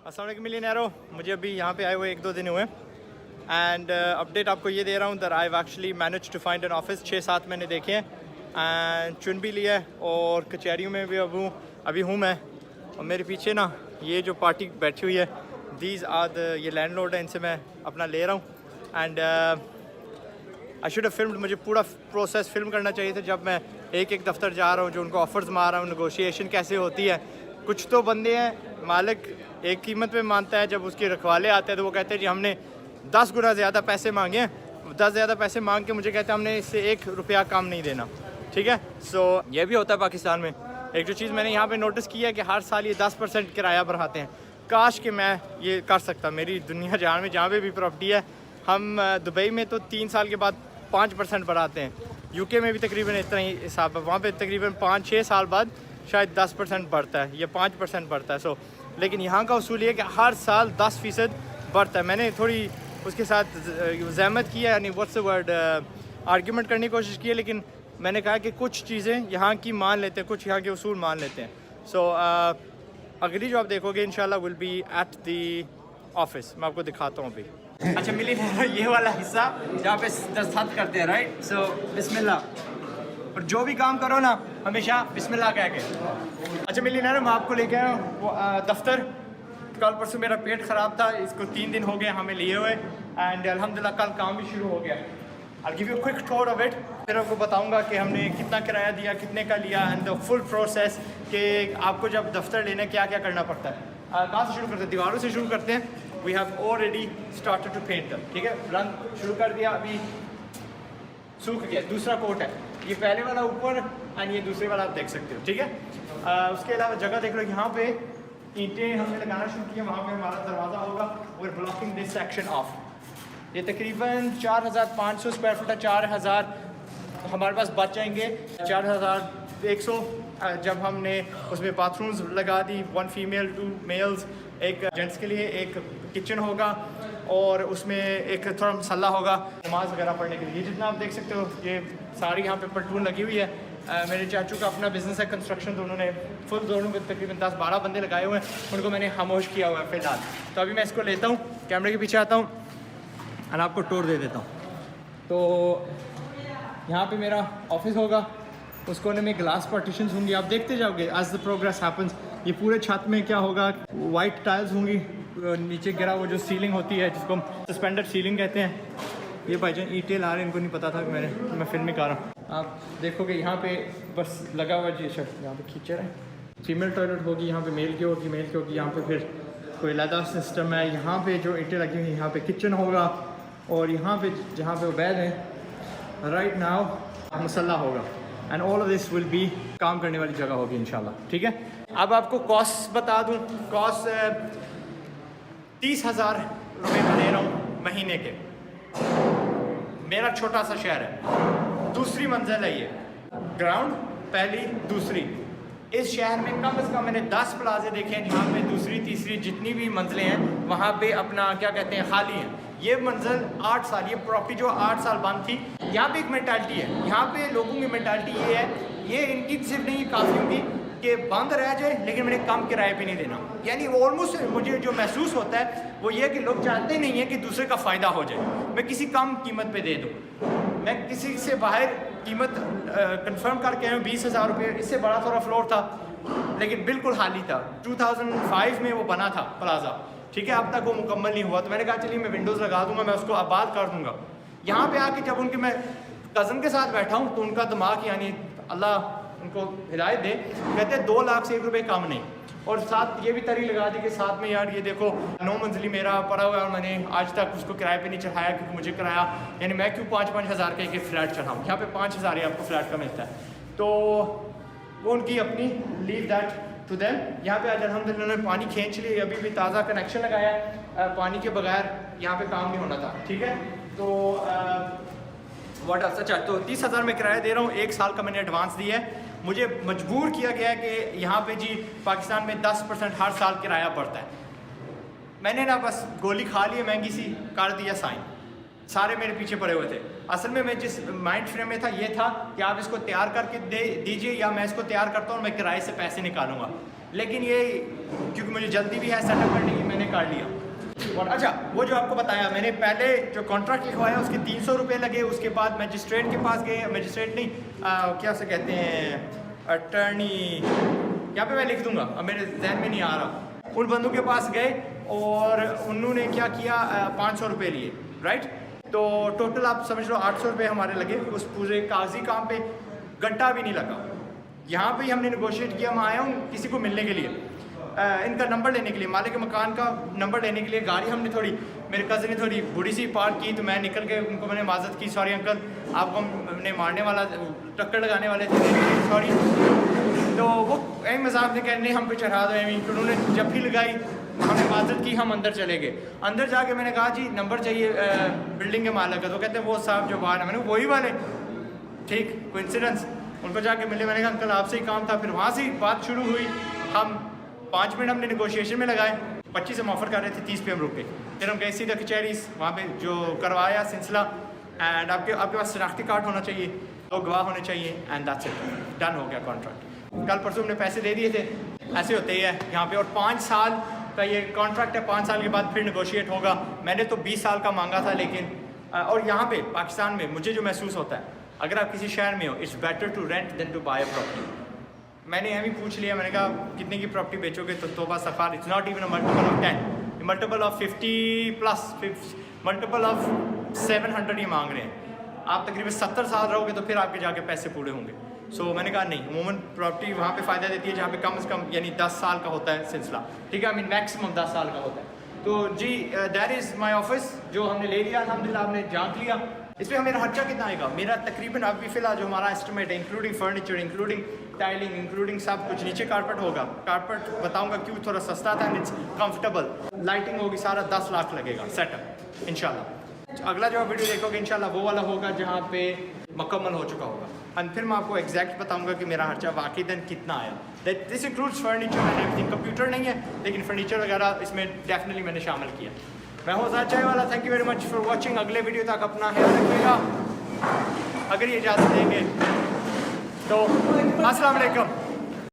अस्सलाम वालेकुम मिलियनेरो। मुझे अभी यहाँ पे आए हुए 1-2 दिन हुए एंड अपडेट आपको ये दे रहा हूँ that I have actually managed to find an office. 6-7 मैंने देखे हैं एंड चुन भी लिया है और कचहरियों में भी अभी हूँ मैं। और मेरे पीछे ना ये जो पार्टी बैठी हुई है दीज आर द ये लैंडलॉर्ड है, इनसे मैं अपना ले रहा हूँ and I should have filmed. मुझे पूरा प्रोसेस फिल्म करना चाहिए था जब मैं एक एक दफ्तर जा रहा हूँ, जो उनको ऑफर्स मार रहा हूँ, नेगोशिएशन कैसे होती है। कुछ तो बंदे हैं मालिक एक कीमत पे मानता है, जब उसके रखवाले आते हैं तो वो कहते हैं जी हमने 10 गुना ज़्यादा पैसे मांगे हैं, 10 ज़्यादा पैसे मांग के मुझे कहते हैं हमने इससे 1 रुपया कम नहीं देना। ठीक है, सो ये भी होता है पाकिस्तान में। एक जो चीज़ मैंने यहाँ पे नोटिस की है कि हर साल ये 10% किराया बढ़ाते हैं। काश कि मैं ये कर सकता। मेरी दुनिया जहाँ में जहाँ पे भी प्रॉपर्टी है, हम दुबई में तो 3 साल के बाद 5% बढ़ाते हैं, यूके में भी तकरीबन इतना ही हिसाब है, वहाँ पे तकरीबन 5-6 साल बाद शायद 10% बढ़ता है या 5% बढ़ता है। सो लेकिन यहाँ का उसूल ये कि हर साल 10% बढ़ता है। मैंने थोड़ी उसके साथ ज़हमत की है, यानी व्हाट्स द वर्ड, आर्ग्यूमेंट करने की कोशिश की है, लेकिन मैंने कहा कि कुछ चीज़ें यहाँ की मान लेते हैं, कुछ यहाँ के उसूल मान लेते हैं। सो अगली जो आप देखोगे इंशाल्लाह will be at the office. मैं आपको दिखाता हूँ अभी। अच्छा मिली ये वाला हिस्सा जहाँ पे दस्तखत करते हैं, राइट। सो बिस्मिल्लाह, और जो भी काम करो ना हमेशा बिस्मिल्लाह कह के। अच्छा मिली ना मैं आपको लेके आया हूँ वो दफ्तर। कल परसों मेरा पेट ख़राब था, इसको 3 दिन हो गए हमें लिए हुए एंड अल्हम्दुलिल्लाह कल काम भी शुरू हो गया। I'll give you a quick tour of it। फिर आपको बताऊंगा कि हमने कितना किराया दिया, कितने का लिया एंड द फुल प्रोसेस कि आपको जब दफ्तर लेने क्या क्या करना पड़ता है। कहाँ से शुरू करते हैं? दीवारों से शुरू करते हैं। We have already started to paint them. ठीक है, रंग शुरू कर दिया, अभी सूख गया। दूसरा कोट है, ये पहले वाला ऊपर एंड ये दूसरे वाला आप देख सकते हो। ठीक है, उसके अलावा जगह देख लो, यहाँ पे ईंटें हमने लगाना शुरू किया, वहाँ पे हमारा दरवाज़ा होगा। We are blocking this section of. ये तकरीबन 4500 स्क्वायर फुट है। 4000 हमारे पास बच जाएंगे, 4100 जब हमने उसमें बाथरूम्स लगा दी, 1 फीमेल 2 मेल्स, एक जेंट्स के लिए एक किचन होगा और उसमें एक थोड़ा मसल्ला होगा नमाज वगैरह पढ़ने के लिए। ये जितना आप देख सकते हो ये सारी यहाँ पे पलटून लगी हुई है। मेरे चाचू का अपना बिज़नेस है कंस्ट्रक्शन, तो उन्होंने फुल दोनों में तकरीबन 10-12 बंदे लगाए हुए हैं, उनको मैंने खामोश किया हुआ है फ़िलहाल। तो अभी मैं इसको लेता हूँ, कैमरे के पीछे आता हूँ और आपको टूर दे देता हूँ। तो यहाँ पे मेरा ऑफिस होगा, उस कोने में ग्लास पार्टीशंस होंगी, आप देखते जाओगे एज द प्रोग्रेस हैपन्स। ये पूरे छत में क्या होगा, वाइट टाइल्स होंगी, नीचे गिरा वो जो सीलिंग होती है जिसको हम सस्पेंडेड सीलिंग कहते हैं। ये भाईजान ईंटें ला रहे हैं, इनको नहीं पता था कि मैं फिल्म में कर रहा हूँ। आप देखोगे यहाँ पे बस लगा हुआ जी शर्ट, यहाँ पे खींच रहा है। फीमेल टॉयलेट होगी, यहाँ पे मेल की होगी, मेल की होगी। यहाँ पे फिर कोई अलग सिस्टम है। यहाँ पे जो ईंटें लगी हुई हैं, यहाँ पे किचन होगा और यहाँ पे जहाँ पे वो बेड है राइट नाउ मसल्ला होगा and all of this will be काम करने वाली जगह होगी इंशाल्लाह। ठीक है, अब आपको कॉस्ट बता दूँ। कॉस्ट 30,000 रुपये में दे रहा हूँ महीने के। मेरा छोटा सा शहर है, दूसरी मंजिल है ये, ग्राउंड पहली दूसरी। इस शहर में कम से कम मैंने 10 प्लाजे देखे हैं जहाँ पे दूसरी तीसरी जितनी भी मंजिलें हैं वहाँ पे अपना क्या कहते हैं खाली हैं। ये मंजिल 8 साल, ये प्रॉपर्टी जो 8 साल बंद थी। यहाँ पे एक मेंटालिटी है, यहाँ पे लोगों की मेंटालिटी ये है, ये इनकी सिर्फ नहीं काफ़ी होगी कि बंद रह जाए लेकिन मैंने कम किराए पे नहीं देना। यानी ऑलमोस्ट मुझे जो महसूस होता है वो ये कि लोग चाहते नहीं हैं कि दूसरे का फ़ायदा हो जाए, मैं किसी कम कीमत पे दे दूँ। मैं किसी से बाहर कीमत कंफर्म करके आया हूँ 20,000 रुपये, इससे बड़ा थोड़ा फ्लोर था लेकिन बिल्कुल खाली था। 2005 में वो बना था प्लाजा, ठीक है, अब तक वो मुकम्मल नहीं हुआ। तो मैंने कहा चलिए मैं विंडोज़ लगा दूंगा, मैं उसको आबाद कर दूंगा। यहाँ पे आके जब उनके मैं कज़न के साथ बैठा हूँ तो उनका दिमाग यानी अल्लाह उनको हिदायत दे, कहते हैं 2 लाख से 1 रुपये कम नहीं। और साथ ये भी तरी लगा दी कि साथ में यार ये देखो 9 मंजिली मेरा पड़ा हुआ है और मैंने आज तक उसको किराए पे नहीं चढ़ाया क्योंकि मुझे किराया यानी मैं क्यों 5-5 हज़ार का एक फ्लैट चढ़ाऊँ। यहाँ पे 5 हज़ार ही आपको फ्लैट का मिलता है। तो वो उनकी अपनी लीव दैट टू देम। यहाँ पे आज अल्हम्दुलिल्लाह उन्होंने पानी खींच लिया, अभी भी ताज़ा कनेक्शन लगाया है। पानी के बगैर यहाँ पे काम नहीं होना था। ठीक है, तो व्हाट एल्स। अच्छा, तो 30,000 में किराया दे रहा हूँ, 1 साल का मैंने एडवांस दिया है। मुझे मजबूर किया गया है कि यहाँ पे जी पाकिस्तान में 10% हर साल किराया बढ़ता है। मैंने ना बस गोली खा ली, महंगी सी कर दिया साइन, सारे मेरे पीछे पड़े हुए थे। असल में मैं जिस माइंड फ्रेम में था ये था कि आप इसको तैयार करके दे दीजिए या मैं इसको तैयार करता हूँ और मैं किराए से पैसे निकालूंगा। लेकिन ये क्योंकि मुझे जल्दी भी है सेटअप करने की, मैंने काट लिया। और अच्छा, वो जो आपको बताया मैंने, पहले जो कॉन्ट्रैक्ट लिखवाया उसके 300 रुपये लगे। उसके बाद मजिस्ट्रेट के पास गए, मजिस्ट्रेट नहीं क्या से कहते हैं, अटर्नी, यहाँ पे मैं लिख दूंगा, अब मेरे जहन में नहीं आ रहा। उन बंदों के पास गए और उन्होंने क्या किया, 500 रुपये लिए, राइट। तो टोटल आप समझ लो 800 रुपये हमारे लगे उस पूरे कागजी काम पे, घंटा भी नहीं लगा। यहाँ पे ही हमने नेगोशिएट किया। मैं आया हूँ किसी को मिलने के लिए, इनका नंबर लेने के लिए, मालिक मकान का नंबर लेने के लिए। गाड़ी हमने थोड़ी, मेरे कज़न ने थोड़ी बुरी सी पार्क की, तो मैं निकल के उनको मैंने माजत की, सॉरी अंकल आपको हमने मारने वाला, टक्कर लगाने वाले थे, सॉरी। तो वो एम मजाक ने कहा नहीं हम पे चढ़ा दो एम। उन्होंने जब भी लगाई हमने माजत की, हम अंदर चले गए। अंदर जाके मैंने कहा जी नंबर चाहिए बिल्डिंग के मालिक का। तो कहते हैं वो साहब जो बाहर है। मैंने वही वाले, ठीक कोइंसिडेंस। उनको जाके मिले, मैंने कहा अंकल आपसे ही काम था। फिर वहाँ से बात शुरू हुई। हम 5 मिनट हमने नेगोशिएशन में लगाए। 25 हम ऑफर कर रहे थे, 30 पे हम रुक गए। फिर हम गए सीधा कचहरीज, वहाँ पे जो करवाया सिलसिला। एंड आपके पास शनाख्ती कार्ड होना चाहिए, 2 गवाह होने चाहिए, एंड दैट्स इट, डन हो गया कॉन्ट्रैक्ट। कल परसों हमने पैसे दे दिए थे। ऐसे होते ही है यहाँ पे। और 5 साल का ये कॉन्ट्रैक्ट है, 5 साल के बाद फिर नेगोशिएट होगा। मैंने तो 20 साल का मांगा था, लेकिन और यहाँ पे पाकिस्तान में मुझे जो महसूस होता है, अगर आप किसी शहर में हो, it's better to rent than to buy a property. मैंने यह भी पूछ लिया, मैंने कहा कितने की प्रॉपर्टी बेचोगे, तो तोबा सफ़ार, it's not even a multiple of 10, multiple of 50 plus, multiple of 700 ये मांग रहे हैं। आप तकरीबन 70 साल रहोगे तो फिर आपके जाके पैसे पूरे होंगे। सो मैंने कहा नहीं, अमूमन प्रॉपर्टी वहाँ पे फ़ायदा देती है जहाँ पे कम से कम यानी 10 साल का होता है सिलसिला, ठीक है, आई मीन मैक्सिमम 10 साल का होता है। तो जी दैट इज़ माई ऑफिस, जो हमने ले लिया अल्हम्दुलिल्लाह, हमने जांच लिया। इस पर मेरा खर्चा कितना आएगा, मेरा तकरीबन अभी फ़िलहाल जो हमारा एस्टिमेट है, including furniture, including tiling, including सब कुछ, नीचे कारपेट होगा, कारपेट बताऊंगा क्यों थोड़ा सस्ता था, इट्स कंफर्टेबल, लाइटिंग होगी, सारा 10 लाख लगेगा सेटअप इंशाल्लाह। अगला जो वीडियो देखोगे इंशाल्लाह वो वाला होगा जहाँ पे मुकम्मल हो चुका होगा, एंड फिर मैं आपको एग्जैक्ट बताऊंगा कि मेरा खर्चा वाकई दिन कितना आया। This includes furniture and everything. Computer नहीं है, लेकिन फर्नीचर वगैरह इसमें डेफिनेटली मैंने शामिल किया। मैं हूँ ज़ाद चाय वाला, thank you very much for watching. अगले वीडियो तक अपना ख्याल रखिएगा, अगर ये इजाज़त देंगे तो अस्सलाम वालेकुम।